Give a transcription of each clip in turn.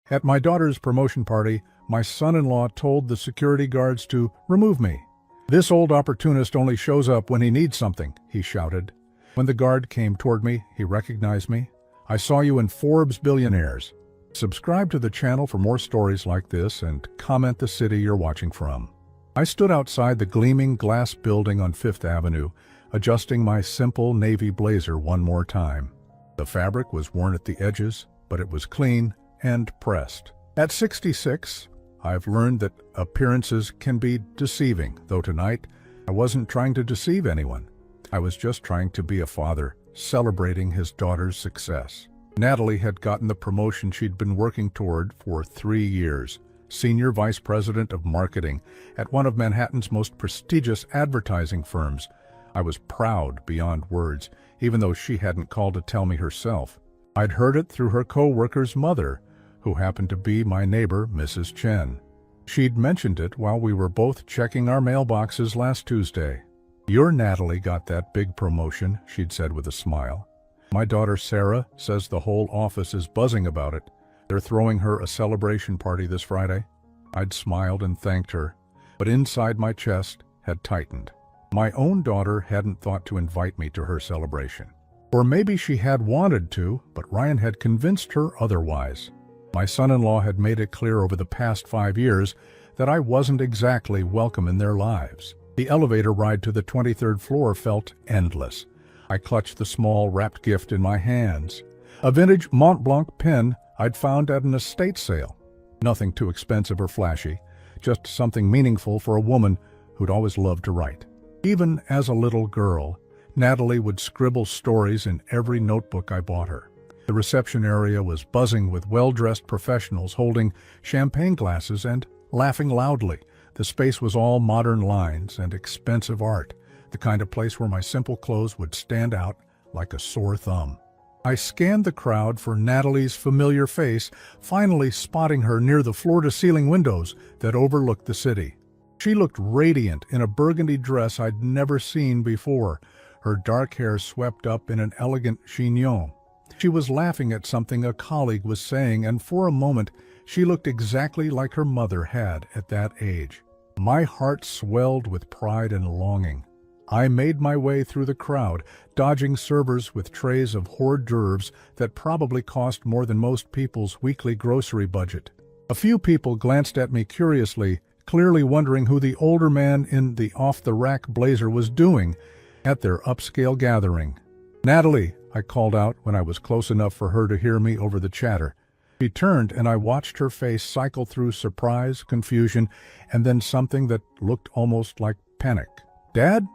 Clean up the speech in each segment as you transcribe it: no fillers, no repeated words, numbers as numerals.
At my daughter's promotion party, my son-in-law told the security guards to remove me. "This old opportunist only shows up when he needs something," he shouted. When the guard came toward me, he recognized me. "I saw you in Forbes Billionaires." Subscribe to the channel for more stories like this and comment the city you're watching from. I stood outside the gleaming glass building on Fifth Avenue, adjusting my simple navy blazer one more time. The fabric was worn at the edges, but it was clean and pressed. At 66, I've learned that appearances can be deceiving, though tonight I wasn't trying to deceive anyone. I was just trying to be a father, celebrating his daughter's success. Natalie had gotten the promotion she'd been working toward for 3 years, Senior Vice President of Marketing at one of Manhattan's most prestigious advertising firms. I was proud beyond words, even though she hadn't called to tell me herself. I'd heard it through her co-worker's mother, who happened to be my neighbor, Mrs. Chen. She'd mentioned it while we were both checking our mailboxes last Tuesday. "Your Natalie got that big promotion," she'd said with a smile. "My daughter Sarah says the whole office is buzzing about it. They're throwing her a celebration party this Friday." I'd smiled and thanked her, but inside my chest had tightened. My own daughter hadn't thought to invite me to her celebration. Or maybe she had wanted to, but Ryan had convinced her otherwise. My son-in-law had made it clear over the past 5 years that I wasn't exactly welcome in their lives. The elevator ride to the 23rd floor felt endless. I clutched the small wrapped gift in my hands. A vintage Mont Blanc pen I'd found at an estate sale. Nothing too expensive or flashy, just something meaningful for a woman who'd always loved to write. Even as a little girl, Natalie would scribble stories in every notebook I bought her. The reception area was buzzing with well-dressed professionals holding champagne glasses and laughing loudly. The space was all modern lines and expensive art, the kind of place where my simple clothes would stand out like a sore thumb. I scanned the crowd for Natalie's familiar face, finally spotting her near the floor-to-ceiling windows that overlooked the city. She looked radiant in a burgundy dress I'd never seen before, her dark hair swept up in an elegant chignon. She was laughing at something a colleague was saying, and for a moment she looked exactly like her mother had at that age. My heart swelled with pride and longing. I made my way through the crowd, dodging servers with trays of hors d'oeuvres that probably cost more than most people's weekly grocery budget. A few people glanced at me curiously, clearly wondering who the older man in the off-the-rack blazer was doing at their upscale gathering. "Natalie," I called out when I was close enough for her to hear me over the chatter. She turned and I watched her face cycle through surprise, confusion, and then something that looked almost like panic. "Dad?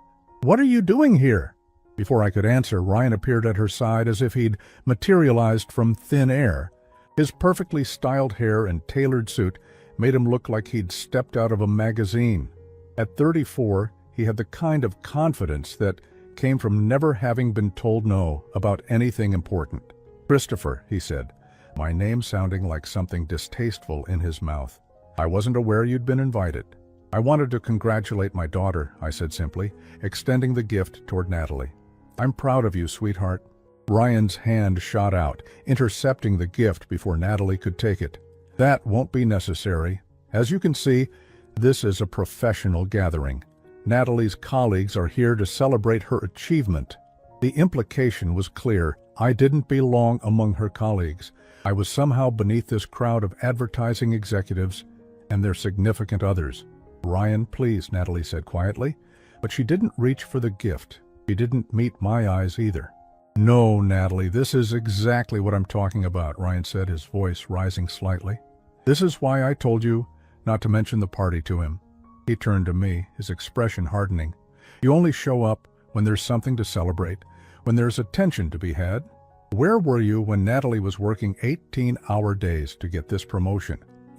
What are you doing here?" Before I could answer, Ryan appeared at her side as if he'd materialized from thin air. His perfectly styled hair and tailored suit made him look like he'd stepped out of a magazine. At 34, he had the kind of confidence that came from never having been told no about anything important. "Christopher," he said, my name sounding like something distasteful in his mouth. "I wasn't aware you'd been invited." "I wanted to congratulate my daughter," I said simply, extending the gift toward Natalie. "I'm proud of you, sweetheart." Ryan's hand shot out, intercepting the gift before Natalie could take it. "That won't be necessary. As you can see, this is a professional gathering. Natalie's colleagues are here to celebrate her achievement." The implication was clear. I didn't belong among her colleagues. I was somehow beneath this crowd of advertising executives and their significant others. "Ryan, please," Natalie said quietly, but she didn't reach for the gift. She didn't meet my eyes either. "No, Natalie, this is exactly what I'm talking about," Ryan said, his voice rising slightly. "This is why I told you not to mention the party to him." He turned to me, his expression hardening. "You only show up when there's something to celebrate, when there's attention to be had. Where were you when Natalie was working 18-hour days to get this promotion?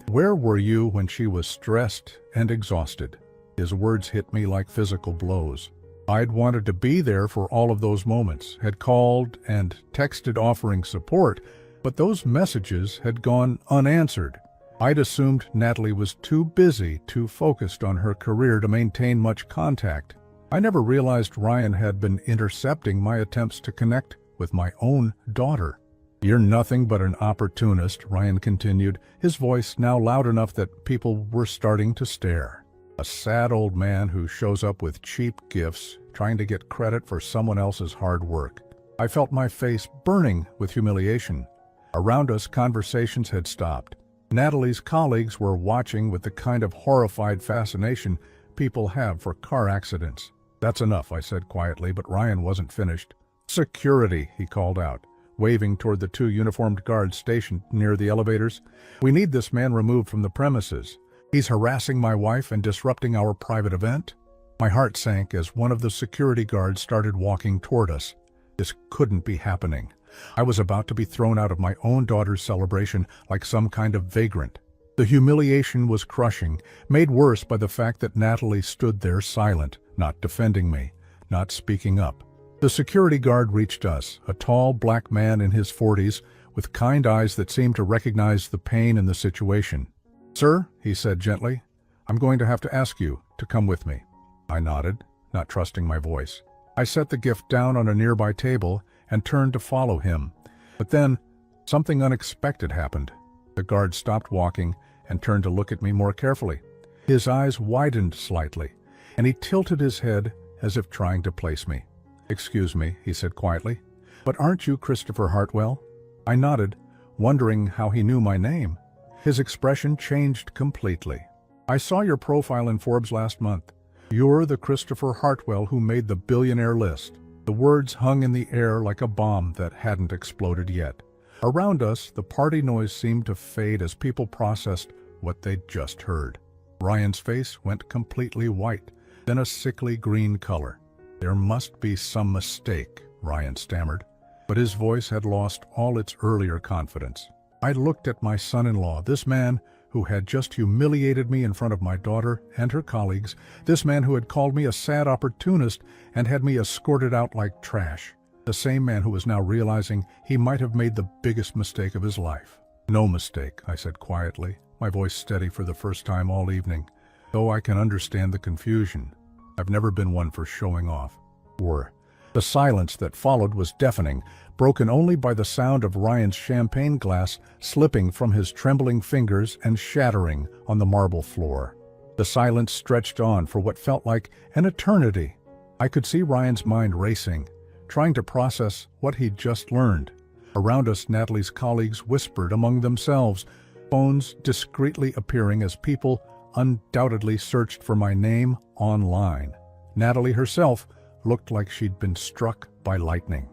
Where were you when she was stressed and exhausted?" His words hit me like physical blows. I'd wanted to be there for all of those moments, had called and texted offering support, but those messages had gone unanswered. I'd assumed Natalie was too busy, too focused on her career to maintain much contact. I never realized Ryan had been intercepting my attempts to connect with my own daughter. "You're nothing but an opportunist," Ryan continued, his voice now loud enough that people were starting to stare. "A sad old man who shows up with cheap gifts, trying to get credit for someone else's hard work." I felt my face burning with humiliation. Around us, conversations had stopped. Natalie's colleagues were watching with the kind of horrified fascination people have for car accidents. "That's enough," I said quietly, but Ryan wasn't finished. "Security," he called out, waving toward the two uniformed guards stationed near the elevators. "We need this man removed from the premises. He's harassing my wife and disrupting our private event." My heart sank as one of the security guards started walking toward us. This couldn't be happening. I was about to be thrown out of my own daughter's celebration like some kind of vagrant. The humiliation was crushing, made worse by the fact that Natalie stood there silent, not defending me, not speaking up. The security guard reached us, a tall black man in his 40s, with kind eyes that seemed to recognize the pain in the situation. "Sir," he said gently, "I'm going to have to ask you to come with me." I nodded, not trusting my voice. I set the gift down on a nearby table and turned to follow him. But then, something unexpected happened. The guard stopped walking and turned to look at me more carefully. His eyes widened slightly, and he tilted his head as if trying to place me. "Excuse me," he said quietly, "but aren't you Christopher Hartwell?" I nodded, wondering how he knew my name. His expression changed completely. "I saw your profile in Forbes last month. You're the Christopher Hartwell who made the billionaire list." The words hung in the air like a bomb that hadn't exploded yet. Around us, the party noise seemed to fade as people processed what they'd just heard. Ryan's face went completely white, then a sickly green color. "There must be some mistake," Ryan stammered, but his voice had lost all its earlier confidence. I looked at my son-in-law, this man who had just humiliated me in front of my daughter and her colleagues, this man who had called me a sad opportunist and had me escorted out like trash, the same man who was now realizing he might have made the biggest mistake of his life. "No mistake," I said quietly, my voice steady for the first time all evening, though I can understand the confusion. I've never been one for showing off. The silence that followed was deafening, broken only by the sound of Ryan's champagne glass slipping from his trembling fingers and shattering on the marble floor. The silence stretched on for what felt like an eternity. I could see Ryan's mind racing, trying to process what he'd just learned. Around us, Natalie's colleagues whispered among themselves, phones discreetly appearing as people undoubtedly searched for my name online. Natalie herself looked like she'd been struck by lightning.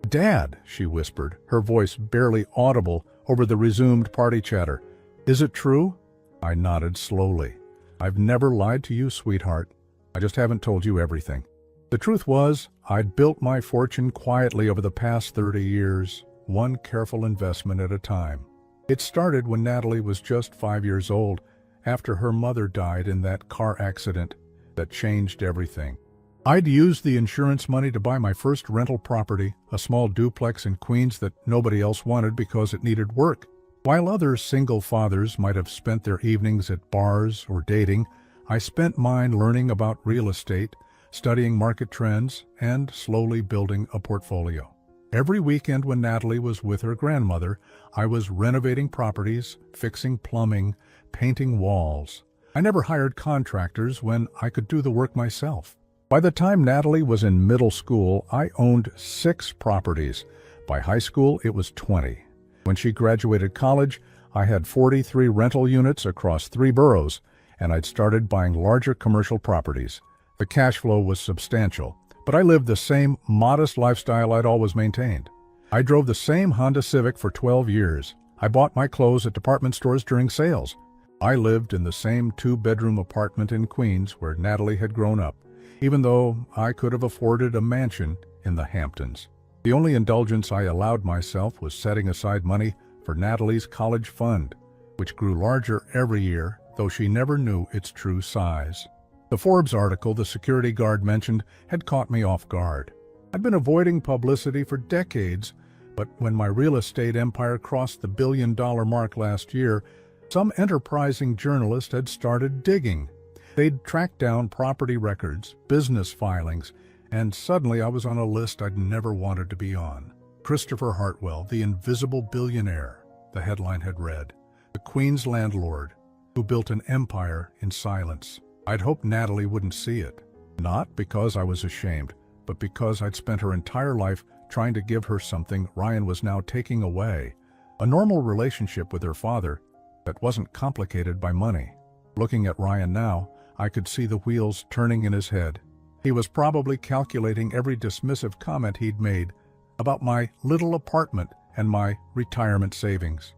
"Dad," she whispered, her voice barely audible over the resumed party chatter. "Is it true?" I nodded slowly. "I've never lied to you, sweetheart. I just haven't told you everything." The truth was, I'd built my fortune quietly over the past 30 years, one careful investment at a time. It started when Natalie was just 5 years old, after her mother died in that car accident that changed everything. I'd used the insurance money to buy my first rental property, a small duplex in Queens that nobody else wanted because it needed work. While other single fathers might have spent their evenings at bars or dating, I spent mine learning about real estate, studying market trends, and slowly building a portfolio. Every weekend when Natalie was with her grandmother, I was renovating properties, fixing plumbing, painting walls. I never hired contractors when I could do the work myself. By the time Natalie was in middle school, I owned 6 properties. By high school, it was 20. When she graduated college, I had 43 rental units across 3 boroughs, and I'd started buying larger commercial properties. The cash flow was substantial, but I lived the same modest lifestyle I'd always maintained. I drove the same Honda Civic for 12 years. I bought my clothes at department stores during sales. I lived in the same 2-bedroom apartment in Queens where Natalie had grown up, even though I could have afforded a mansion in the Hamptons. The only indulgence I allowed myself was setting aside money for Natalie's college fund, which grew larger every year, though she never knew its true size. The Forbes article the security guard mentioned had caught me off guard. I'd been avoiding publicity for decades, but when my real estate empire crossed the $1 billion mark last year, some enterprising journalist had started digging. They'd tracked down property records, business filings, and suddenly I was on a list I'd never wanted to be on. Christopher Hartwell, the invisible billionaire, the headline had read. The Queen's landlord, who built an empire in silence. I'd hoped Natalie wouldn't see it. Not because I was ashamed, but because I'd spent her entire life trying to give her something Ryan was now taking away. A normal relationship with her father that wasn't complicated by money. Looking at Ryan now, I could see the wheels turning in his head. He was probably calculating every dismissive comment he'd made about my little apartment and my retirement savings.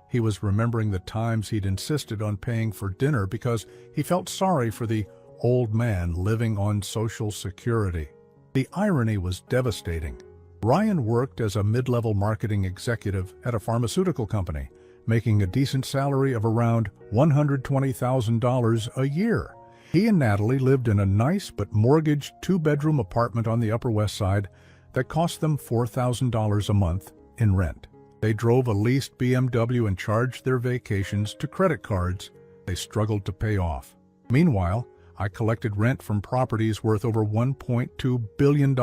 He was remembering the times he'd insisted on paying for dinner because he felt sorry for the old man living on Social Security. The irony was devastating. Ryan worked as a mid-level marketing executive at a pharmaceutical company, making a decent salary of around $120,000 a year. He and Natalie lived in a nice but mortgaged two-bedroom apartment on the Upper West Side that cost them $4,000 a month in rent. They drove a leased BMW and charged their vacations to credit cards they struggled to pay off. Meanwhile, I collected rent from properties worth over $1.2 billion.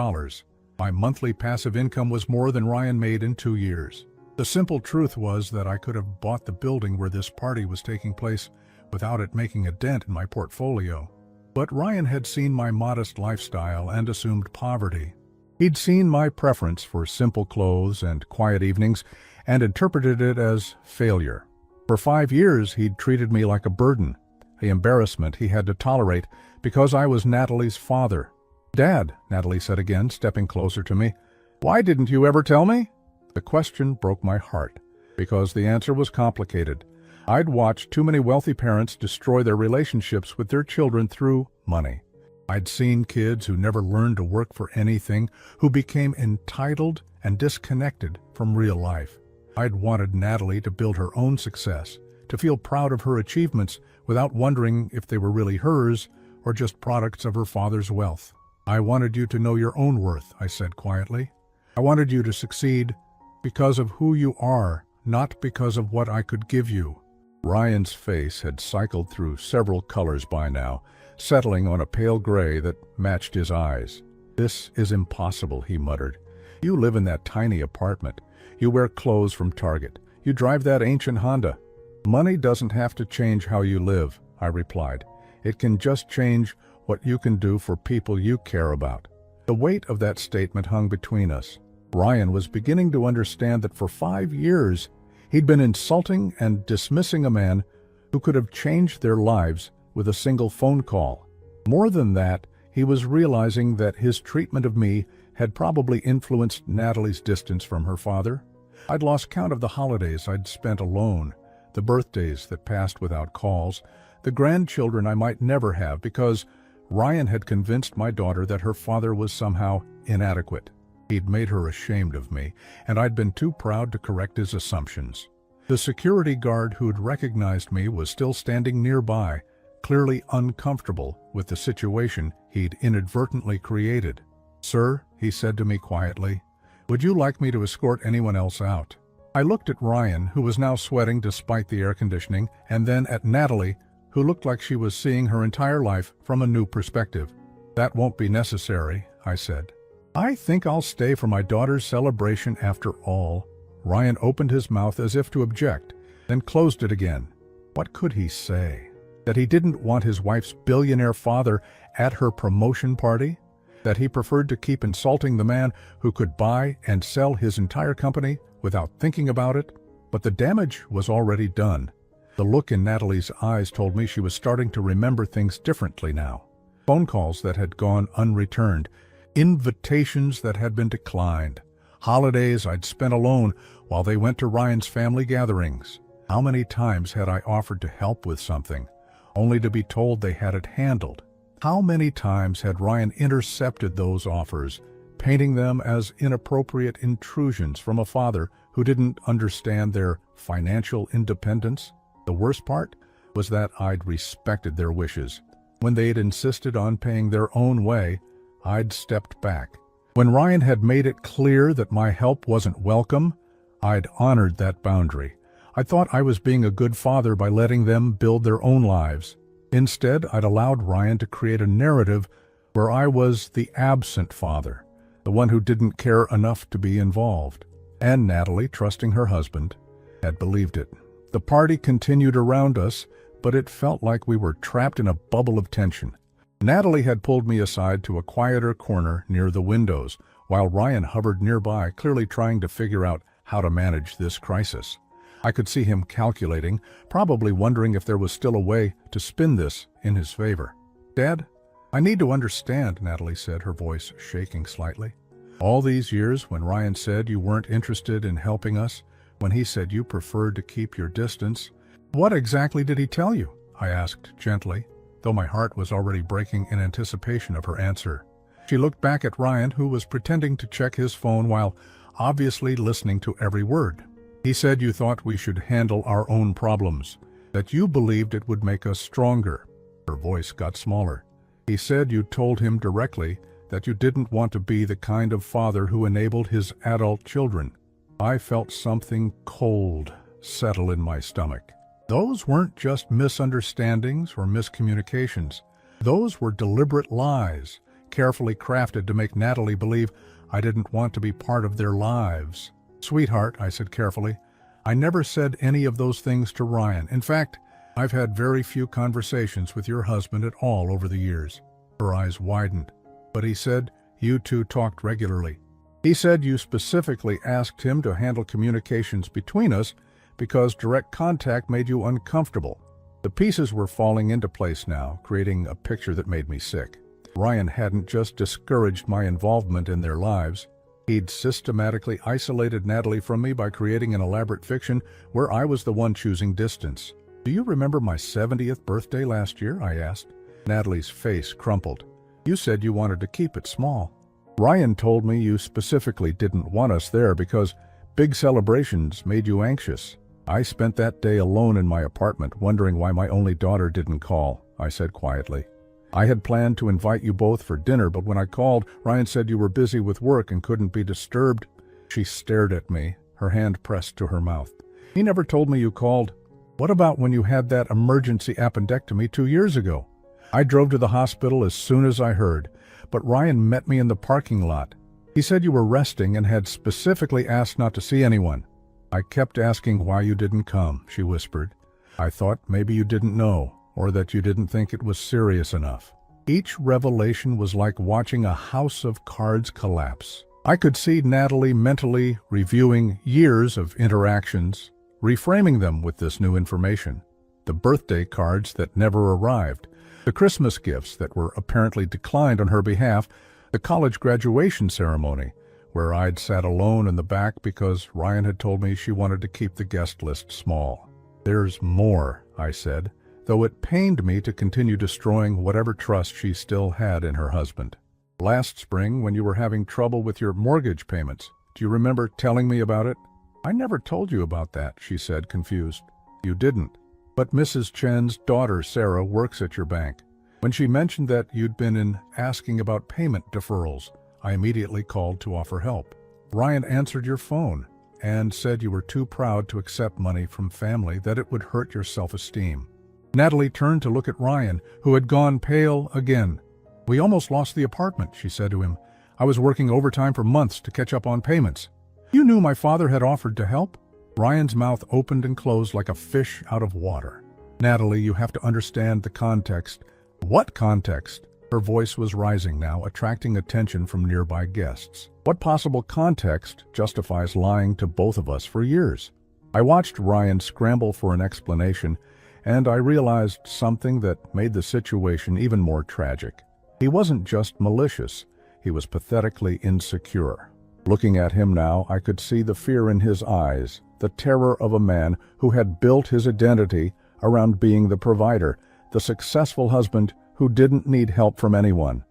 My monthly passive income was more than Ryan made in 2 years. The simple truth was that I could have bought the building where this party was taking place without it making a dent in my portfolio. But Ryan had seen my modest lifestyle and assumed poverty. He'd seen my preference for simple clothes and quiet evenings and interpreted it as failure. For 5 years, he'd treated me like a burden, the embarrassment he had to tolerate because I was Natalie's father. "Dad," Natalie said again, stepping closer to me, "why didn't you ever tell me?" The question broke my heart, because the answer was complicated. I'd watched too many wealthy parents destroy their relationships with their children through money. I'd seen kids who never learned to work for anything, who became entitled and disconnected from real life. I'd wanted Natalie to build her own success, to feel proud of her achievements without wondering if they were really hers or just products of her father's wealth. "I wanted you to know your own worth," I said quietly. "I wanted you to succeed because of who you are, not because of what I could give you." Ryan's face had cycled through several colors by now, settling on a pale gray that matched his eyes. "This is impossible," he muttered. "You live in that tiny apartment. You wear clothes from Target. You drive that ancient Honda. Money doesn't have to change how you live," I replied. "It can just change what you can do for people you care about." The weight of that statement hung between us. Ryan was beginning to understand that for 5 years he'd been insulting and dismissing a man who could have changed their lives with a single phone call. More than that, he was realizing that his treatment of me had probably influenced Natalie's distance from her father. I'd lost count of the holidays I'd spent alone, the birthdays that passed without calls, the grandchildren I might never have because Ryan had convinced my daughter that her father was somehow inadequate. He'd made her ashamed of me, and I'd been too proud to correct his assumptions. The security guard who'd recognized me was still standing nearby, clearly uncomfortable with the situation he'd inadvertently created. "Sir," he said to me quietly, "would you like me to escort anyone else out?" I looked at Ryan, who was now sweating despite the air conditioning, and then at Natalie, who looked like she was seeing her entire life from a new perspective. "That won't be necessary," I said. "I think I'll stay for my daughter's celebration after all." Ryan opened his mouth as if to object, then closed it again. What could he say? That he didn't want his wife's billionaire father at her promotion party? That he preferred to keep insulting the man who could buy and sell his entire company without thinking about it? But the damage was already done. The look in Natalie's eyes told me she was starting to remember things differently now. Phone calls that had gone unreturned, invitations that had been declined, holidays I'd spent alone while they went to Ryan's family gatherings. How many times had I offered to help with something, only to be told they had it handled? How many times had Ryan intercepted those offers, painting them as inappropriate intrusions from a father who didn't understand their financial independence? The worst part was that I'd respected their wishes. When they'd insisted on paying their own way, I'd stepped back. When Ryan had made it clear that my help wasn't welcome, I'd honored that boundary. I thought I was being a good father by letting them build their own lives. Instead, I'd allowed Ryan to create a narrative where I was the absent father, the one who didn't care enough to be involved. And Natalie, trusting her husband, had believed it. The party continued around us, but it felt like we were trapped in a bubble of tension. Natalie had pulled me aside to a quieter corner near the windows, while Ryan hovered nearby, clearly trying to figure out how to manage this crisis. I could see him calculating, probably wondering if there was still a way to spin this in his favor. "Dad, I need to understand," Natalie said, her voice shaking slightly. "All these years, when Ryan said you weren't interested in helping us, when he said you preferred to keep your distance, what exactly did he tell you?" I asked gently, though my heart was already breaking in anticipation of her answer. She looked back at Ryan, who was pretending to check his phone while obviously listening to every word. "He said you thought we should handle our own problems, that you believed it would make us stronger." Her voice got smaller. "He said you told him directly that you didn't want to be the kind of father who enabled his adult children." I felt something cold settle in my stomach. Those weren't just misunderstandings or miscommunications. Those were deliberate lies, carefully crafted to make Natalie believe I didn't want to be part of their lives. "Sweetheart," I said carefully, "I never said any of those things to Ryan. In fact, I've had very few conversations with your husband at all over the years." Her eyes widened. "But he said you two talked regularly. He said you specifically asked him to handle communications between us because direct contact made you uncomfortable." The pieces were falling into place now, creating a picture that made me sick. Ryan hadn't just discouraged my involvement in their lives. He'd systematically isolated Natalie from me by creating an elaborate fiction where I was the one choosing distance. "Do you remember my 70th birthday last year?" I asked. Natalie's face crumpled. "You said you wanted to keep it small. Ryan told me you specifically didn't want us there because big celebrations made you anxious." "I spent that day alone in my apartment, wondering why my only daughter didn't call," I said quietly. "I had planned to invite you both for dinner, but when I called, Ryan said you were busy with work and couldn't be disturbed." She stared at me, her hand pressed to her mouth. "He never told me you called." "What about when you had that emergency appendectomy 2 years ago?" "I drove to the hospital as soon as I heard, but Ryan met me in the parking lot. He said you were resting and had specifically asked not to see anyone." "I kept asking why you didn't come," she whispered. "I thought maybe you didn't know, or that you didn't think it was serious enough." Each revelation was like watching a house of cards collapse. I could see Natalie mentally reviewing years of interactions, reframing them with this new information. The birthday cards that never arrived, the Christmas gifts that were apparently declined on her behalf, the college graduation ceremony, where I'd sat alone in the back because Ryan had told me she wanted to keep the guest list small. "There's more," I said, though it pained me to continue destroying whatever trust she still had in her husband. "Last spring, when you were having trouble with your mortgage payments, do you remember telling me about it?" "I never told you about that," she said, confused. "You didn't. But Mrs. Chen's daughter, Sarah, works at your bank. When she mentioned that you'd been asking about payment deferrals, I immediately called to offer help. Ryan answered your phone and said you were too proud to accept money from family, that it would hurt your self-esteem." Natalie turned to look at Ryan, who had gone pale again. "We almost lost the apartment," she said to him. "I was working overtime for months to catch up on payments." "You knew my father had offered to help?" Ryan's mouth opened and closed like a fish out of water. "Natalie, you have to understand the context." "What context?" Her voice was rising now, attracting attention from nearby guests. "What possible context justifies lying to both of us for years?" I watched Ryan scramble for an explanation, and I realized something that made the situation even more tragic. He wasn't just malicious, he was pathetically insecure. Looking at him now, I could see the fear in his eyes, the terror of a man who had built his identity around being the provider, the successful husband who didn't need help from anyone.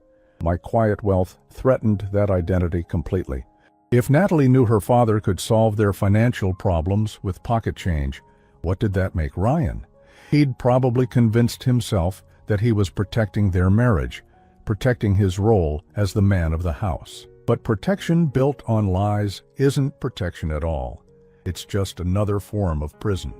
My quiet wealth threatened that identity completely. If Natalie knew her father could solve their financial problems with pocket change, what did that make Ryan? He'd probably convinced himself that he was protecting their marriage, protecting his role as the man of the house. But protection built on lies isn't protection at all. It's just another form of prison.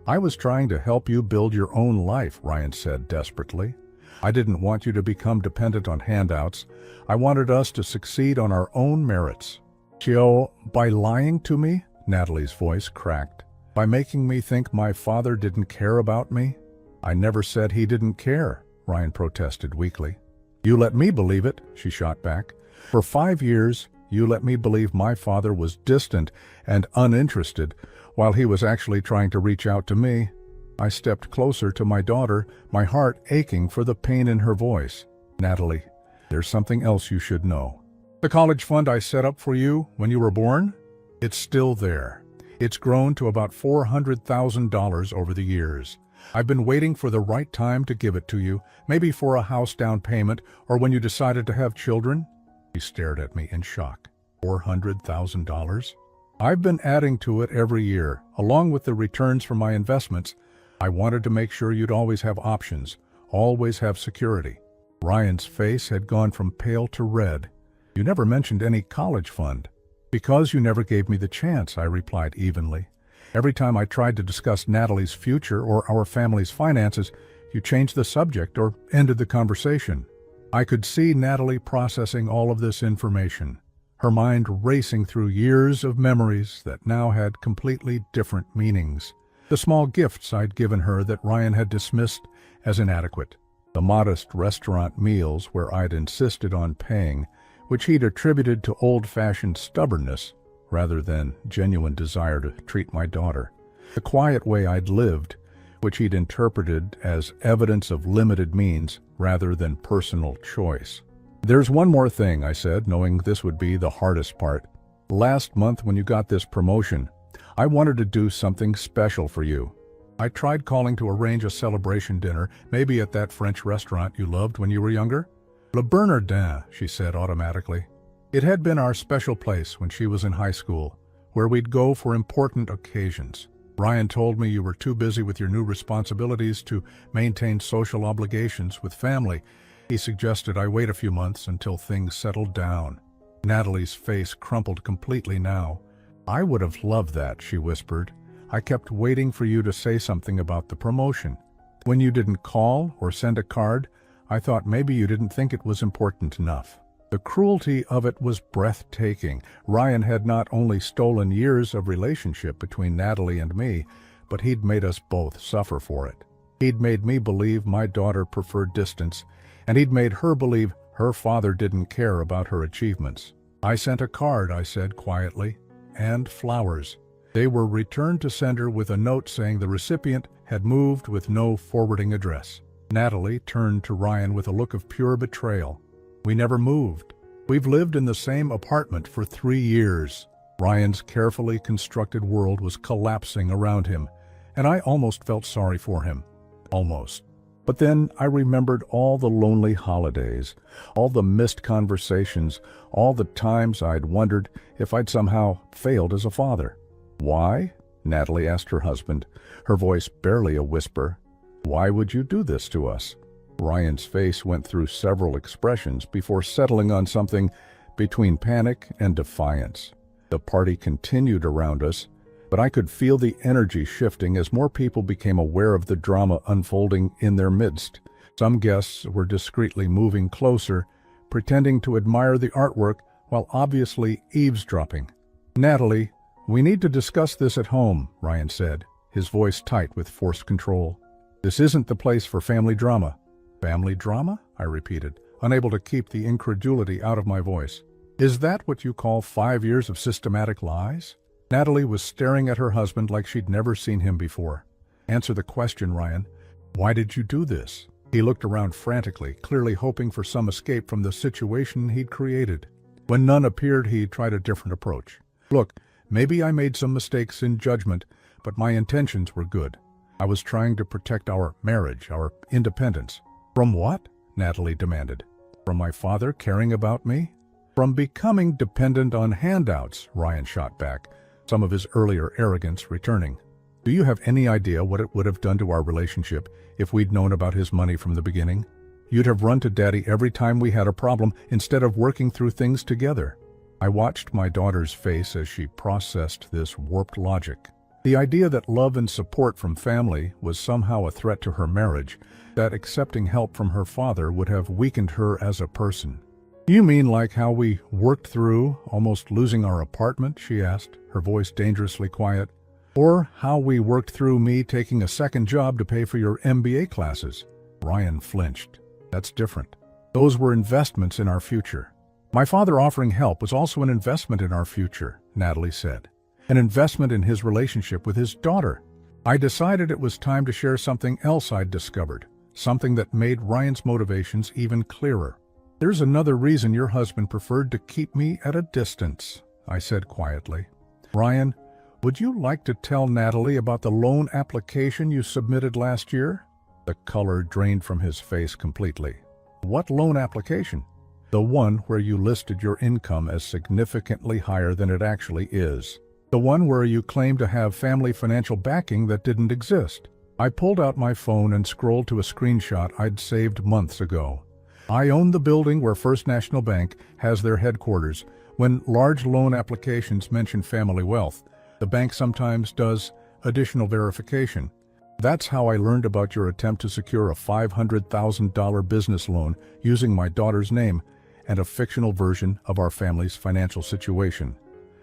"I was trying to help you build your own life," Ryan said desperately. I didn't want you to become dependent on handouts. I wanted us to succeed on our own merits. Joe, by lying to me? Natalie's voice cracked. By making me think my father didn't care about me? I never said he didn't care, Ryan protested weakly. You let me believe it, she shot back. For 5 years, you let me believe my father was distant and uninterested, while he was actually trying to reach out to me. I stepped closer to my daughter, my heart aching for the pain in her voice. Natalie, there's something else you should know. The college fund I set up for you when you were born? It's still there. It's grown to about $400,000 over the years. I've been waiting for the right time to give it to you, maybe for a house down payment or when you decided to have children. He stared at me in shock. $400,000? I've been adding to it every year, along with the returns from my investments. I wanted to make sure you'd always have options, always have security. Ryan's face had gone from pale to red. You never mentioned any college fund. Because you never gave me the chance, I replied evenly. Every time I tried to discuss Natalie's future or our family's finances, you changed the subject or ended the conversation. I could see Natalie processing all of this information, her mind racing through years of memories that now had completely different meanings. The small gifts I'd given her that Ryan had dismissed as inadequate. The modest restaurant meals where I'd insisted on paying, which he'd attributed to old-fashioned stubbornness rather than genuine desire to treat my daughter. The quiet way I'd lived, which he'd interpreted as evidence of limited means rather than personal choice. There's one more thing, I said, knowing this would be the hardest part. Last month when you got this promotion, I wanted to do something special for you. I tried calling to arrange a celebration dinner, maybe at that French restaurant you loved when you were younger. Le Bernardin, she said automatically. It had been our special place when she was in high school, where we'd go for important occasions. Ryan told me you were too busy with your new responsibilities to maintain social obligations with family. He suggested I wait a few months until things settled down. Natalie's face crumpled completely now. I would have loved that, she whispered. I kept waiting for you to say something about the promotion. When you didn't call or send a card, I thought maybe you didn't think it was important enough. The cruelty of it was breathtaking. Ryan had not only stolen years of relationship between Natalie and me, but he'd made us both suffer for it. He'd made me believe my daughter preferred distance, and he'd made her believe her father didn't care about her achievements. I sent a card, I said quietly, and flowers. They were returned to sender with a note saying the recipient had moved with no forwarding address. Natalie turned to Ryan with a look of pure betrayal. We never moved. We've lived in the same apartment for 3 years. Ryan's carefully constructed world was collapsing around him, and I almost felt sorry for him. Almost. But then I remembered all the lonely holidays, all the missed conversations, all the times I'd wondered if I'd somehow failed as a father. Why? Natalie asked her husband, her voice barely a whisper. Why would you do this to us? Ryan's face went through several expressions before settling on something between panic and defiance. The party continued around us, but I could feel the energy shifting as more people became aware of the drama unfolding in their midst. Some guests were discreetly moving closer, pretending to admire the artwork while obviously eavesdropping. Natalie, we need to discuss this at home, Ryan said, his voice tight with forced control. This isn't the place for family drama. Family drama? I repeated, unable to keep the incredulity out of my voice. Is that what you call 5 years of systematic lies? Natalie was staring at her husband like she'd never seen him before. Answer the question, Ryan. Why did you do this? He looked around frantically, clearly hoping for some escape from the situation he'd created. When none appeared, he tried a different approach. Look, maybe I made some mistakes in judgment, but my intentions were good. I was trying to protect our marriage, our independence. From what? Natalie demanded. From my father caring about me? From becoming dependent on handouts, Ryan shot back, some of his earlier arrogance returning. Do you have any idea what it would have done to our relationship if we'd known about his money from the beginning? You'd have run to Daddy every time we had a problem instead of working through things together. I watched my daughter's face as she processed this warped logic. The idea that love and support from family was somehow a threat to her marriage, that accepting help from her father would have weakened her as a person. "You mean like how we worked through almost losing our apartment?" she asked, her voice dangerously quiet. "Or how we worked through me taking a second job to pay for your MBA classes?" Ryan flinched. "That's different. Those were investments in our future." "My father offering help was also an investment in our future," Natalie said. "An investment in his relationship with his daughter." I decided it was time to share something else I'd discovered, something that made Ryan's motivations even clearer. "There's another reason your husband preferred to keep me at a distance," I said quietly. "Ryan, would you like to tell Natalie about the loan application you submitted last year?" The color drained from his face completely. "What loan application?" "The one where you listed your income as significantly higher than it actually is. The one where you claimed to have family financial backing that didn't exist." I pulled out my phone and scrolled to a screenshot I'd saved months ago. I own the building where First National Bank has their headquarters. When large loan applications mention family wealth, the bank sometimes does additional verification. That's how I learned about your attempt to secure a $500,000 business loan using my daughter's name and a fictional version of our family's financial situation.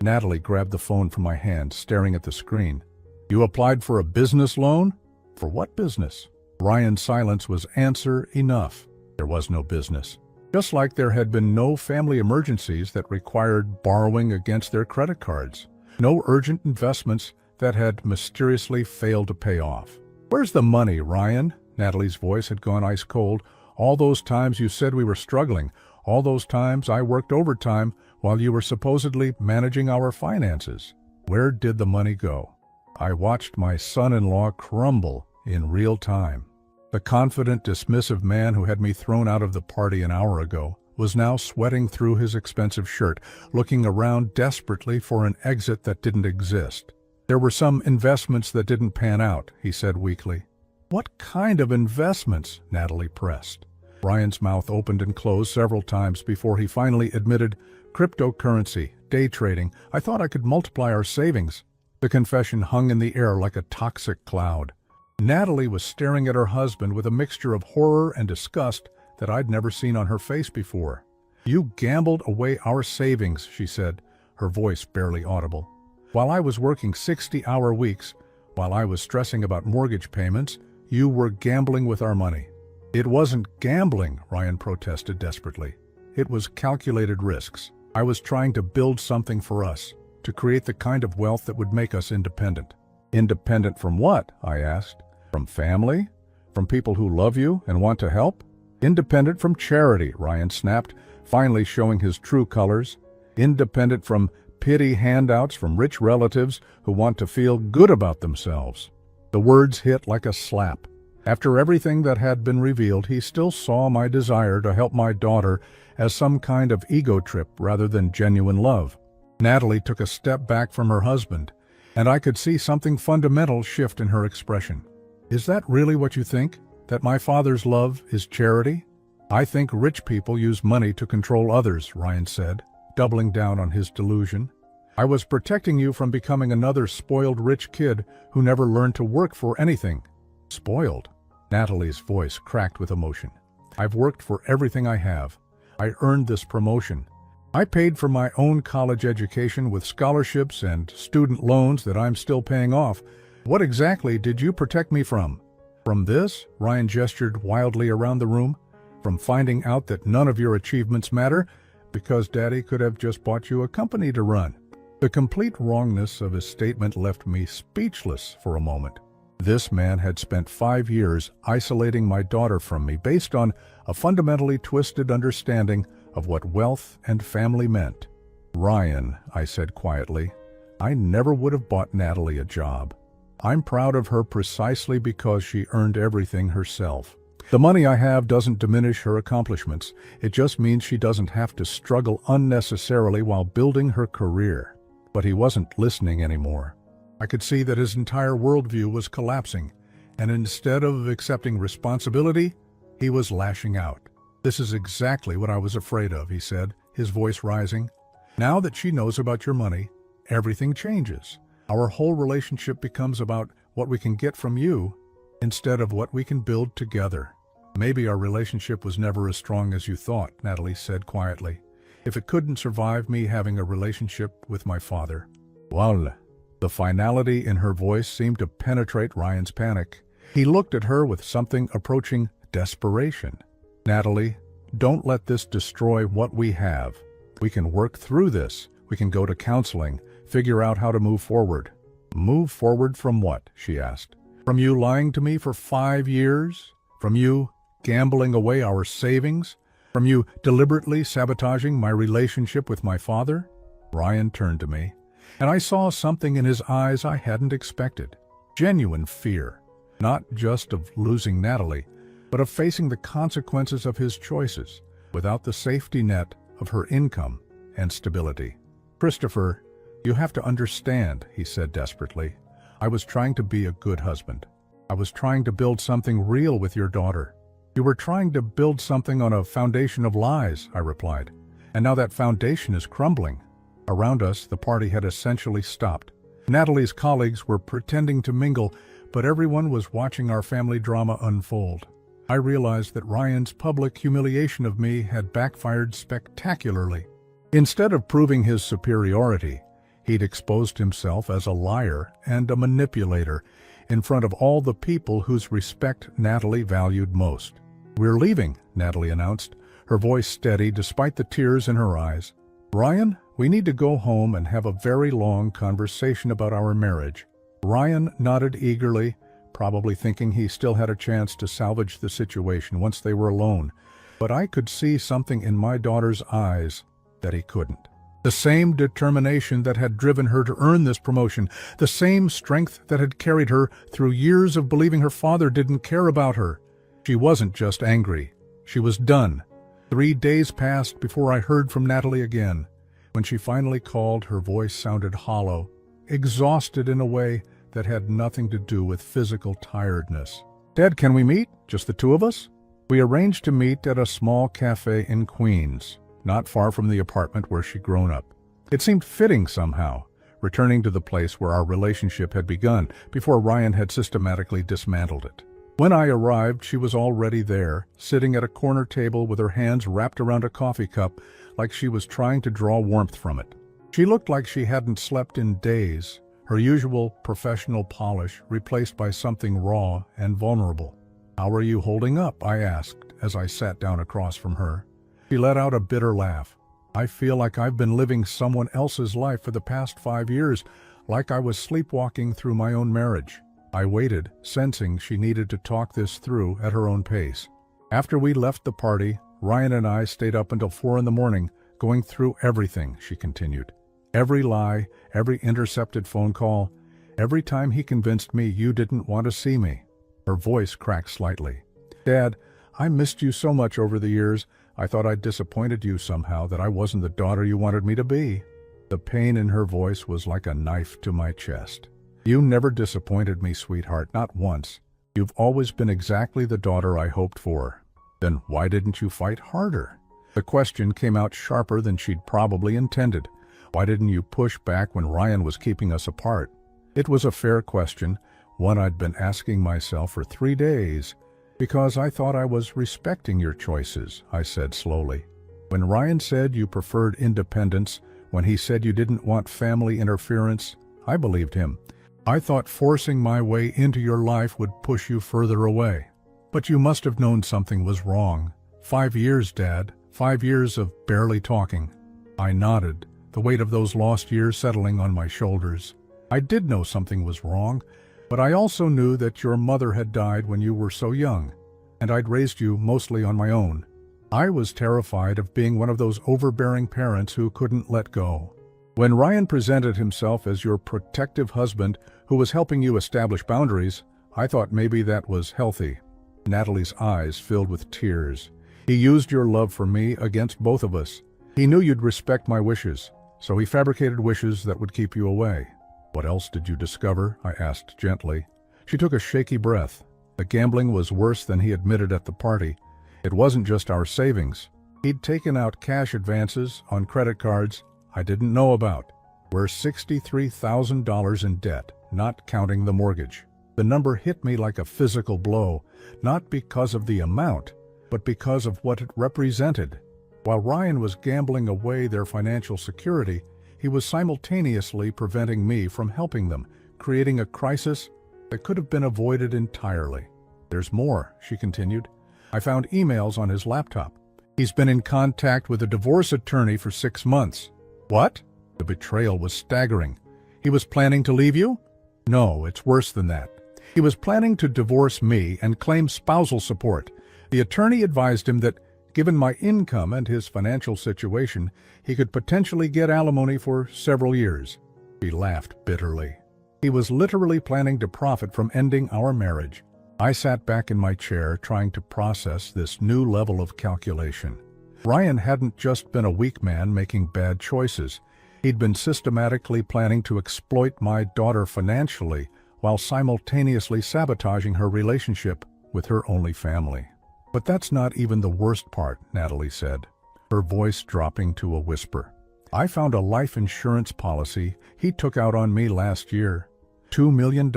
Natalie grabbed the phone from my hand, staring at the screen. "You applied for a business loan? For what business?" Ryan's silence was answer enough. There was no business. Just like there had been no family emergencies that required borrowing against their credit cards. No urgent investments that had mysteriously failed to pay off. "Where's the money, Ryan?" Natalie's voice had gone ice cold. "All those times you said we were struggling. All those times I worked overtime while you were supposedly managing our finances. Where did the money go?" I watched my son-in-law crumble in real time. The confident, dismissive man who had me thrown out of the party an hour ago was now sweating through his expensive shirt, looking around desperately for an exit that didn't exist. "There were some investments that didn't pan out," he said weakly. "What kind of investments?" Natalie pressed. Ryan's mouth opened and closed several times before he finally admitted, "Cryptocurrency, day trading. I thought I could multiply our savings." The confession hung in the air like a toxic cloud. Natalie was staring at her husband with a mixture of horror and disgust that I'd never seen on her face before. "You gambled away our savings," she said, her voice barely audible. "While I was working 60-hour weeks, while I was stressing about mortgage payments, you were gambling with our money." "It wasn't gambling," Ryan protested desperately. "It was calculated risks. I was trying to build something for us, to create the kind of wealth that would make us independent." "Independent from what?" I asked. "From family? From people who love you and want to help?" "Independent from charity," Ryan snapped, finally showing his true colors. "Independent from pity handouts from rich relatives who want to feel good about themselves." The words hit like a slap. After everything that had been revealed, he still saw my desire to help my daughter as some kind of ego trip rather than genuine love. Natalie took a step back from her husband, and I could see something fundamental shift in her expression. "Is that really what you think? That my father's love is charity?" "I think rich people use money to control others," Ryan said, doubling down on his delusion. "I was protecting you from becoming another spoiled rich kid who never learned to work for anything." "Spoiled?" Natalie's voice cracked with emotion. "I've worked for everything I have. I earned this promotion. I paid for my own college education with scholarships and student loans that I'm still paying off. What exactly did you protect me from?" "From this?" Ryan gestured wildly around the room. "From finding out that none of your achievements matter because Daddy could have just bought you a company to run." The complete wrongness of his statement left me speechless for a moment. This man had spent 5 years isolating my daughter from me based on a fundamentally twisted understanding of what wealth and family meant. "Ryan," I said quietly, "I never would have bought Natalie a job. I'm proud of her precisely because she earned everything herself. The money I have doesn't diminish her accomplishments. It just means she doesn't have to struggle unnecessarily while building her career." But he wasn't listening anymore. I could see that his entire worldview was collapsing, and instead of accepting responsibility, he was lashing out. "This is exactly what I was afraid of," he said, his voice rising. "Now that she knows about your money, everything changes. Our whole relationship becomes about what we can get from you instead of what we can build together. Maybe our relationship was never as strong as you thought, Natalie said quietly. If it couldn't survive me having a relationship with my father. Well, the finality in her voice seemed to penetrate Ryan's panic. He looked at her with something approaching desperation. Natalie, don't let this destroy what we have. We can work through this. We can go to counseling, figure out how to move forward. Move forward from what? She asked. From you lying to me for 5 years? From you gambling away our savings? From you deliberately sabotaging my relationship with my father? Ryan turned to me, and I saw something in his eyes I hadn't expected. Genuine fear, not just of losing Natalie, but of facing the consequences of his choices without the safety net of her income and stability. Christopher, you have to understand, he said desperately. I was trying to be a good husband. I was trying to build something real with your daughter. You were trying to build something on a foundation of lies, I replied. And now that foundation is crumbling. Around us, the party had essentially stopped. Natalie's colleagues were pretending to mingle, but everyone was watching our family drama unfold. I realized that Ryan's public humiliation of me had backfired spectacularly. Instead of proving his superiority, he'd exposed himself as a liar and a manipulator in front of all the people whose respect Natalie valued most. We're leaving, Natalie announced, her voice steady despite the tears in her eyes. Ryan, we need to go home and have a very long conversation about our marriage. Ryan nodded eagerly, probably thinking he still had a chance to salvage the situation once they were alone. But I could see something in my daughter's eyes that he couldn't. The same determination that had driven her to earn this promotion, the same strength that had carried her through years of believing her father didn't care about her. She wasn't just angry. She was done. 3 days passed before I heard from Natalie again. When she finally called, her voice sounded hollow, exhausted in a way that had nothing to do with physical tiredness. Dad, can we meet? Just the two of us? We arranged to meet at a small cafe in Queens, not far from the apartment where she'd grown up. It seemed fitting somehow, returning to the place where our relationship had begun before Ryan had systematically dismantled it. When I arrived, she was already there, sitting at a corner table with her hands wrapped around a coffee cup like she was trying to draw warmth from it. She looked like she hadn't slept in days, her usual professional polish replaced by something raw and vulnerable. How are you holding up? I asked as I sat down across from her. She let out a bitter laugh. I feel like I've been living someone else's life for the past 5 years, like I was sleepwalking through my own marriage. I waited, sensing she needed to talk this through at her own pace. After we left the party, Ryan and I stayed up until 4 a.m, going through everything, she continued. Every lie, every intercepted phone call, every time he convinced me you didn't want to see me. Her voice cracked slightly. Dad, I missed you so much over the years. I thought I'd disappointed you somehow, that I wasn't the daughter you wanted me to be. The pain in her voice was like a knife to my chest. You never disappointed me, sweetheart, not once. You've always been exactly the daughter I hoped for. Then why didn't you fight harder? The question came out sharper than she'd probably intended. Why didn't you push back when Ryan was keeping us apart? It was a fair question, one I'd been asking myself for 3 days. Because I thought I was respecting your choices, I said slowly. When Ryan said you preferred independence, when he said you didn't want family interference, I believed him. I thought forcing my way into your life would push you further away. But you must have known something was wrong. 5 years, Dad. 5 years of barely talking. I nodded, the weight of those lost years settling on my shoulders. I did know something was wrong, but I also knew that your mother had died when you were so young, and I'd raised you mostly on my own. I was terrified of being one of those overbearing parents who couldn't let go. When Ryan presented himself as your protective husband who was helping you establish boundaries, I thought maybe that was healthy. Natalie's eyes filled with tears. He used your love for me against both of us. He knew you'd respect my wishes, so he fabricated wishes that would keep you away. What else did you discover? I asked gently. She took a shaky breath. The gambling was worse than he admitted at the party. It wasn't just our savings. He'd taken out cash advances on credit cards I didn't know about. We're $63,000 in debt, not counting the mortgage. The number hit me like a physical blow, not because of the amount, but because of what it represented. While Ryan was gambling away their financial security, he was simultaneously preventing me from helping them, creating a crisis that could have been avoided entirely. There's more, she continued. I found emails on his laptop. He's been in contact with a divorce attorney for 6 months. What? The betrayal was staggering. He was planning to leave you? No, it's worse than that. He was planning to divorce me and claim spousal support. The attorney advised him that, given my income and his financial situation, he could potentially get alimony for several years. He laughed bitterly. He was literally planning to profit from ending our marriage. I sat back in my chair trying to process this new level of calculation. Ryan hadn't just been a weak man making bad choices. He'd been systematically planning to exploit my daughter financially while simultaneously sabotaging her relationship with her only family. But that's not even the worst part, Natalie said, her voice dropping to a whisper. I found a life insurance policy he took out on me last year. $2 million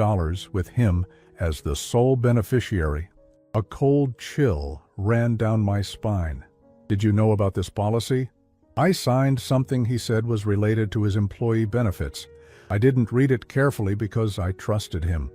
with him as the sole beneficiary. A cold chill ran down my spine. Did you know about this policy? I signed something he said was related to his employee benefits. I didn't read it carefully because I trusted him.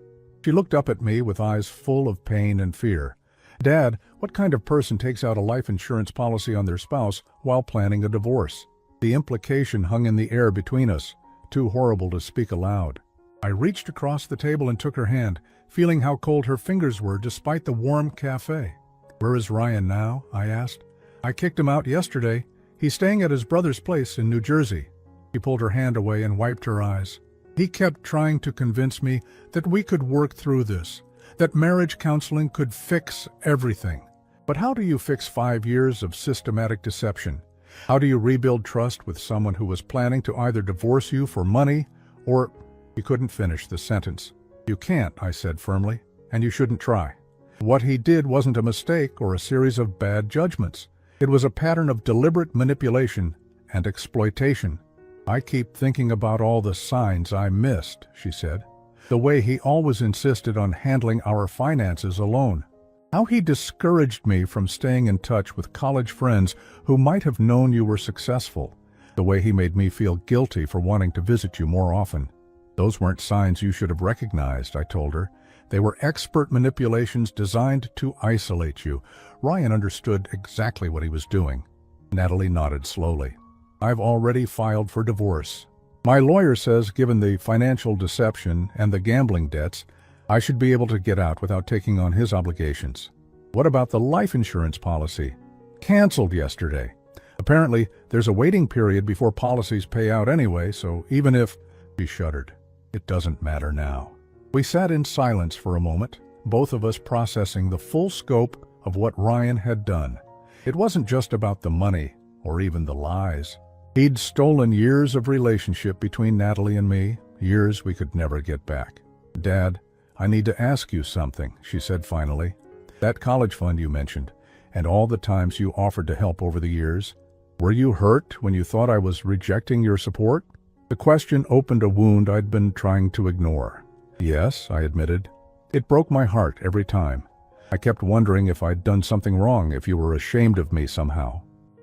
She looked up at me with eyes full of pain and fear. Dad, what kind of person takes out a life insurance policy on their spouse while planning a divorce? The implication hung in the air between us, too horrible to speak aloud. I reached across the table and took her hand, feeling how cold her fingers were despite the warm cafe. Where is Ryan now? I asked. I kicked him out yesterday. He's staying at his brother's place in New Jersey. She pulled her hand away and wiped her eyes. He kept trying to convince me that we could work through this, that marriage counseling could fix everything. But how do you fix 5 years of systematic deception? How do you rebuild trust with someone who was planning to either divorce you for money or... He couldn't finish the sentence. You can't, I said firmly, and you shouldn't try. What he did wasn't a mistake or a series of bad judgments. It was a pattern of deliberate manipulation and exploitation. I keep thinking about all the signs I missed, she said. The way he always insisted on handling our finances alone. How he discouraged me from staying in touch with college friends who might have known you were successful. The way he made me feel guilty for wanting to visit you more often. Those weren't signs you should have recognized, I told her. They were expert manipulations designed to isolate you. Ryan understood exactly what he was doing. Natalie nodded slowly. I've already filed for divorce. My lawyer says, given the financial deception and the gambling debts, I should be able to get out without taking on his obligations. What about the life insurance policy? Canceled yesterday. Apparently, there's a waiting period before policies pay out anyway, so even if... She shuddered. It doesn't matter now. We sat in silence for a moment, both of us processing the full scope of what Ryan had done. It wasn't just about the money, or even the lies. He'd stolen years of relationship between Natalie and me, years we could never get back. Dad, I need to ask you something, she said finally. That college fund you mentioned, and all the times you offered to help over the years, were you hurt when you thought I was rejecting your support? The question opened a wound I'd been trying to ignore. Yes, I admitted. It broke my heart every time. I kept wondering if I'd done something wrong, if you were ashamed of me somehow.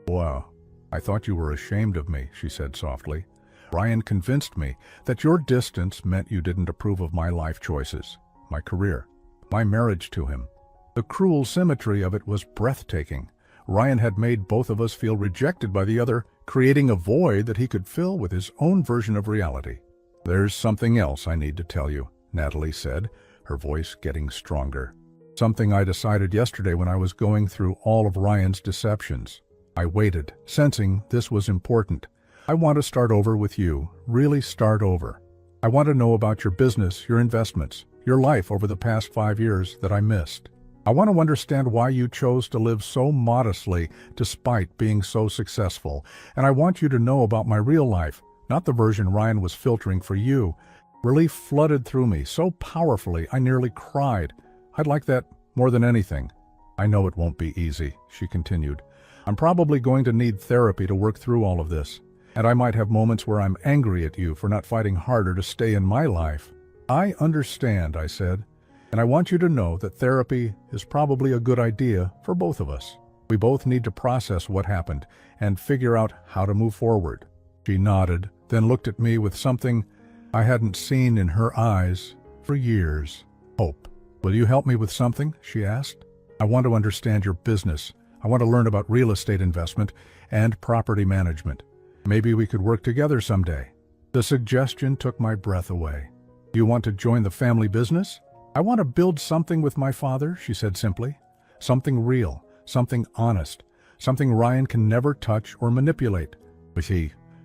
Wow, I thought you were ashamed of me, she said softly. Ryan convinced me that your distance meant you didn't approve of my life choices, my career, my marriage to him. The cruel symmetry of it was breathtaking. Ryan had made both of us feel rejected by the other, creating a void that he could fill with his own version of reality. There's something else I need to tell you, Natalie said, her voice getting stronger. Something I decided yesterday when I was going through all of Ryan's deceptions. I waited, sensing this was important. I want to start over with you, really start over. I want to know about your business, your investments, your life over the past 5 years that I missed. I want to understand why you chose to live so modestly despite being so successful. And I want you to know about my real life, not the version Ryan was filtering for you. Relief flooded through me so powerfully I nearly cried. I'd like that more than anything. I know it won't be easy, she continued. I'm probably going to need therapy to work through all of this. And I might have moments where I'm angry at you for not fighting harder to stay in my life. I understand, I said, and I want you to know that therapy is probably a good idea for both of us. We both need to process what happened and figure out how to move forward. She nodded, then looked at me with something I hadn't seen in her eyes for years. Hope. Will you help me with something? She asked. I want to understand your business. I want to learn about real estate investment and property management. Maybe we could work together someday. The suggestion took my breath away. You want to join the family business? I want to build something with my father, she said simply. Something real, something honest, something Ryan can never touch or manipulate. But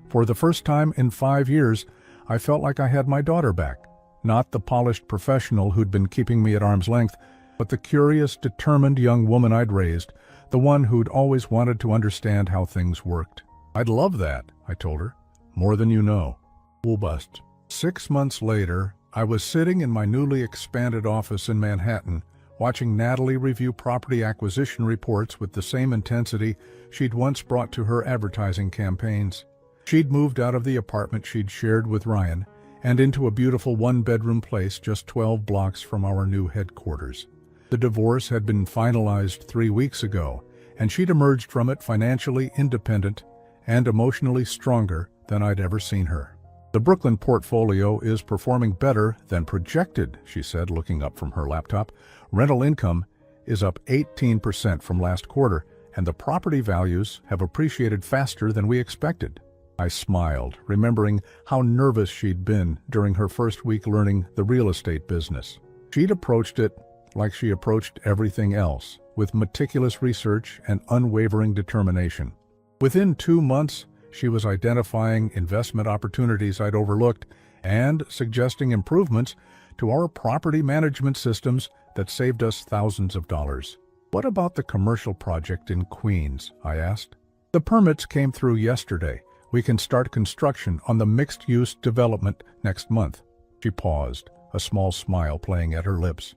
for the first time in 5 years, I felt like I had my daughter back. Not the polished professional who'd been keeping me at arm's length, but the curious, determined young woman I'd raised, the one who'd always wanted to understand how things worked. I'd love that, I told her. More than you know. We'll bust. 6 months later, I was sitting in my newly expanded office in Manhattan, watching Natalie review property acquisition reports with the same intensity she'd once brought to her advertising campaigns. She'd moved out of the apartment she'd shared with Ryan and into a beautiful one-bedroom place just 12 blocks from our new headquarters. The divorce had been finalized 3 weeks ago, and she'd emerged from it financially independent and emotionally stronger than I'd ever seen her. The Brooklyn portfolio is performing better than projected, she said, looking up from her laptop. Rental income is up 18% from last quarter, and the property values have appreciated faster than we expected. I smiled, remembering how nervous she'd been during her first week learning the real estate business. She'd approached it like she approached everything else, with meticulous research and unwavering determination. Within 2 months, she was identifying investment opportunities I'd overlooked and suggesting improvements to our property management systems that saved us thousands of dollars. What about the commercial project in Queens? I asked. The permits came through yesterday. We can start construction on the mixed-use development next month. She paused, a small smile playing at her lips.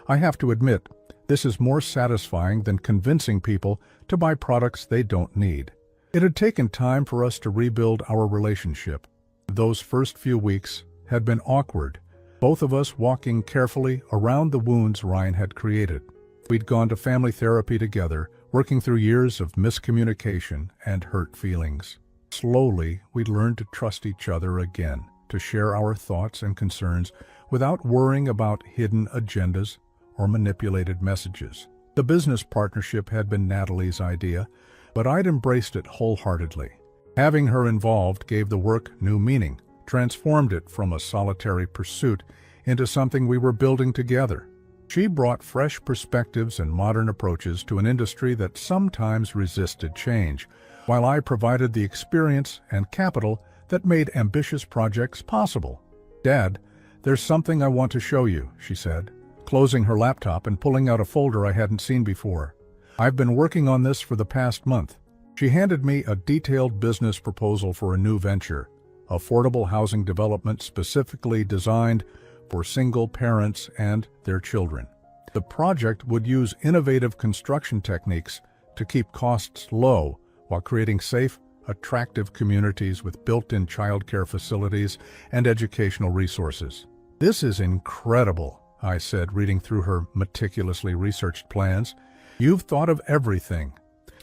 I have to admit, this is more satisfying than convincing people to buy products they don't need. It had taken time for us to rebuild our relationship. Those first few weeks had been awkward, both of us walking carefully around the wounds Ryan had created. We'd gone to family therapy together, working through years of miscommunication and hurt feelings. Slowly, we'd learned to trust each other again, to share our thoughts and concerns without worrying about hidden agendas or manipulated messages. The business partnership had been Natalie's idea, but I'd embraced it wholeheartedly. Having her involved gave the work new meaning, transformed it from a solitary pursuit into something we were building together. She brought fresh perspectives and modern approaches to an industry that sometimes resisted change, while I provided the experience and capital that made ambitious projects possible. Dad, there's something I want to show you, she said, closing her laptop and pulling out a folder I hadn't seen before. I've been working on this for the past month. She handed me a detailed business proposal for a new venture, affordable housing development specifically designed for single parents and their children. The project would use innovative construction techniques to keep costs low while creating safe, attractive communities with built-in childcare facilities and educational resources. This is incredible, I said, reading through her meticulously researched plans. You've thought of everything.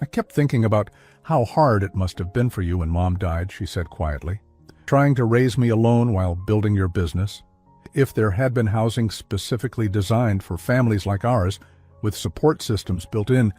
I kept thinking about how hard it must have been for you when Mom died, she said quietly. Trying to raise me alone while building your business. If there had been housing specifically designed for families like ours, with support systems built in,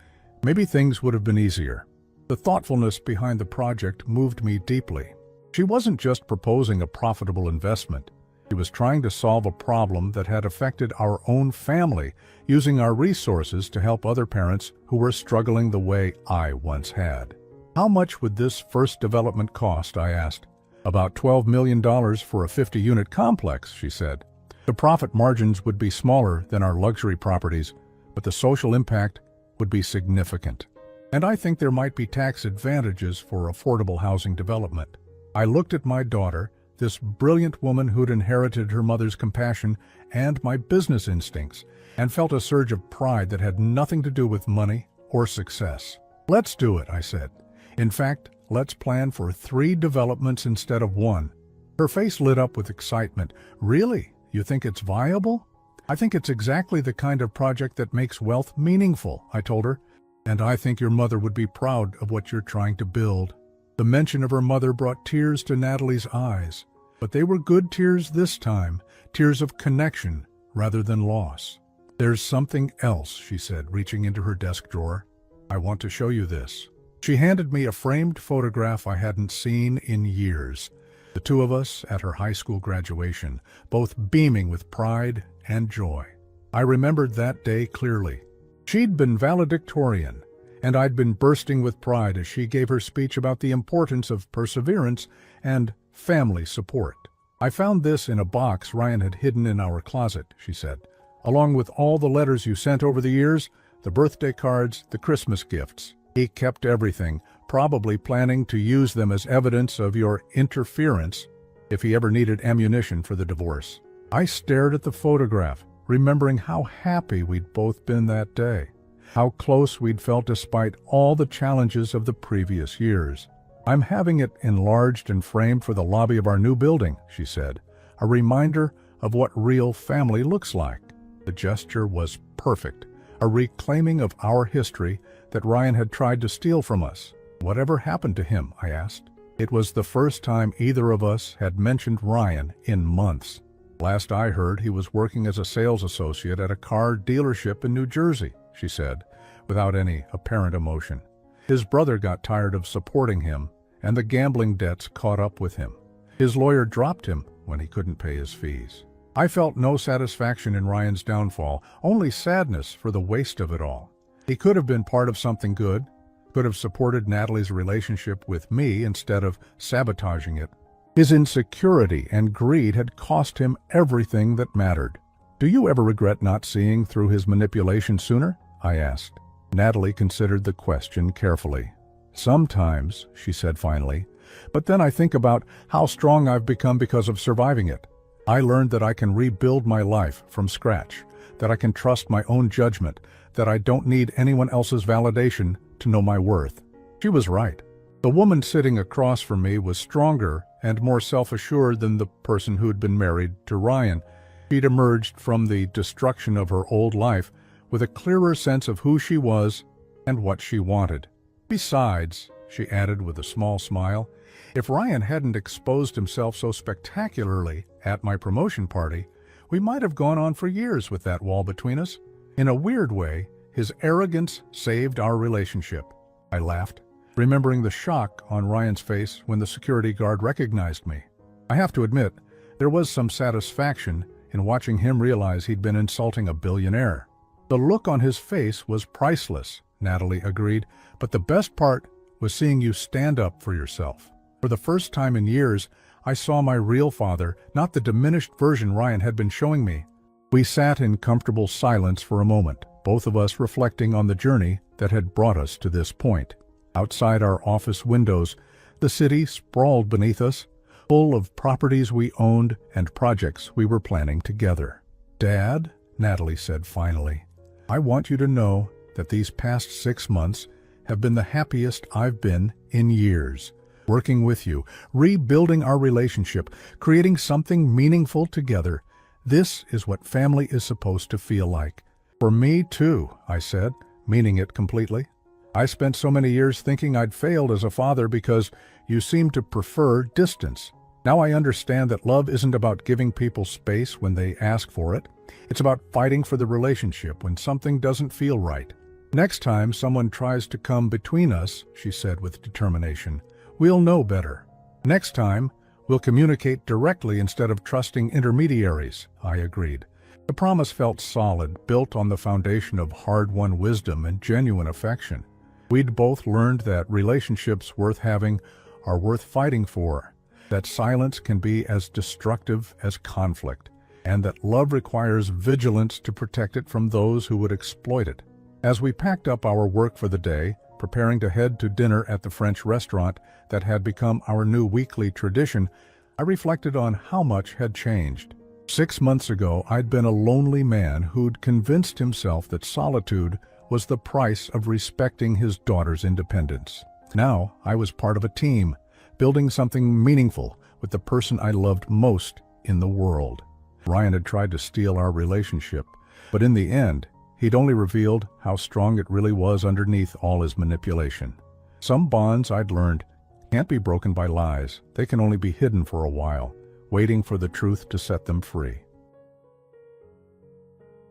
maybe things would have been easier. The thoughtfulness behind the project moved me deeply. She wasn't just proposing a profitable investment. She was trying to solve a problem that had affected our own family, using our resources to help other parents who were struggling the way I once had. How much would this first development cost? I asked. About $12 million for a 50-unit complex, she said. The profit margins would be smaller than our luxury properties, but the social impact would be significant. And I think there might be tax advantages for affordable housing development. I looked at my daughter, this brilliant woman who'd inherited her mother's compassion and my business instincts, and felt a surge of pride that had nothing to do with money or success. Let's do it, I said. In fact, Let's plan for 3 developments instead of 1. Her face lit up with excitement. Really? You think it's viable? I think it's exactly the kind of project that makes wealth meaningful, I told her. And I think your mother would be proud of what you're trying to build. The mention of her mother brought tears to Natalie's eyes. But they were good tears this time, tears of connection rather than loss. There's something else, she said, reaching into her desk drawer. I want to show you this. She handed me a framed photograph I hadn't seen in years. The 2 of us at her high school graduation, both beaming with pride and joy. I remembered that day clearly. She'd been valedictorian, and I'd been bursting with pride as she gave her speech about the importance of perseverance and family support. I found this in a box Ryan had hidden in our closet, she said, along with all the letters you sent over the years, the birthday cards, the Christmas gifts. He kept everything, probably planning to use them as evidence of your interference if he ever needed ammunition for the divorce. I stared at the photograph, remembering how happy we'd both been that day, how close we'd felt despite all the challenges of the previous years. I'm having it enlarged and framed for the lobby of our new building, she said, a reminder of what real family looks like. The gesture was perfect, a reclaiming of our history that Ryan had tried to steal from us. Whatever happened to him, I asked. It was the first time either of us had mentioned Ryan in months. Last I heard, he was working as a sales associate at a car dealership in New Jersey, she said, without any apparent emotion. His brother got tired of supporting him, and the gambling debts caught up with him. His lawyer dropped him when he couldn't pay his fees. I felt no satisfaction in Ryan's downfall, only sadness for the waste of it all. He could have been part of something good, could have supported Natalie's relationship with me instead of sabotaging it. His insecurity and greed had cost him everything that mattered. Do you ever regret not seeing through his manipulation sooner? I asked. Natalie considered the question carefully. Sometimes, she said finally, but then I think about how strong I've become because of surviving it. I learned that I can rebuild my life from scratch, that I can trust my own judgment, that I don't need anyone else's validation to know my worth. She was right. The woman sitting across from me was stronger and more self-assured than the person who'd been married to Ryan. She'd emerged from the destruction of her old life with a clearer sense of who she was and what she wanted. Besides, she added with a small smile, if Ryan hadn't exposed himself so spectacularly at my promotion party, we might have gone on for years with that wall between us. In a weird way, his arrogance saved our relationship. I laughed, remembering the shock on Ryan's face when the security guard recognized me. I have to admit, there was some satisfaction in watching him realize he'd been insulting a billionaire. The look on his face was priceless, Natalie agreed, but the best part was seeing you stand up for yourself. For the first time in years, I saw my real father, not the diminished version Ryan had been showing me. We sat in comfortable silence for a moment, both of us reflecting on the journey that had brought us to this point. Outside our office windows, the city sprawled beneath us, full of properties we owned and projects we were planning together. Dad, Natalie said finally, I want you to know that these past 6 months have been the happiest I've been in years. Working with you, rebuilding our relationship, creating something meaningful together. This is what family is supposed to feel like. For me too, I said, meaning it completely. I spent so many years thinking I'd failed as a father because you seemed to prefer distance. Now I understand that love isn't about giving people space when they ask for it. It's about fighting for the relationship when something doesn't feel right. Next time someone tries to come between us, she said with determination, we'll know better. Next time, we'll communicate directly instead of trusting intermediaries, I agreed. The promise felt solid, built on the foundation of hard-won wisdom and genuine affection. We'd both learned that relationships worth having are worth fighting for, that silence can be as destructive as conflict, and that love requires vigilance to protect it from those who would exploit it. As we packed up our work for the day, preparing to head to dinner at the French restaurant that had become our new weekly tradition, I reflected on how much had changed. 6 months ago, I'd been a lonely man who'd convinced himself that solitude was the price of respecting his daughter's independence. Now I was part of a team, building something meaningful with the person I loved most in the world. Ryan had tried to steal our relationship, but in the end, he'd only revealed how strong it really was underneath all his manipulation. Some bonds, I'd learned, can't be broken by lies. They can only be hidden for a while, waiting for the truth to set them free.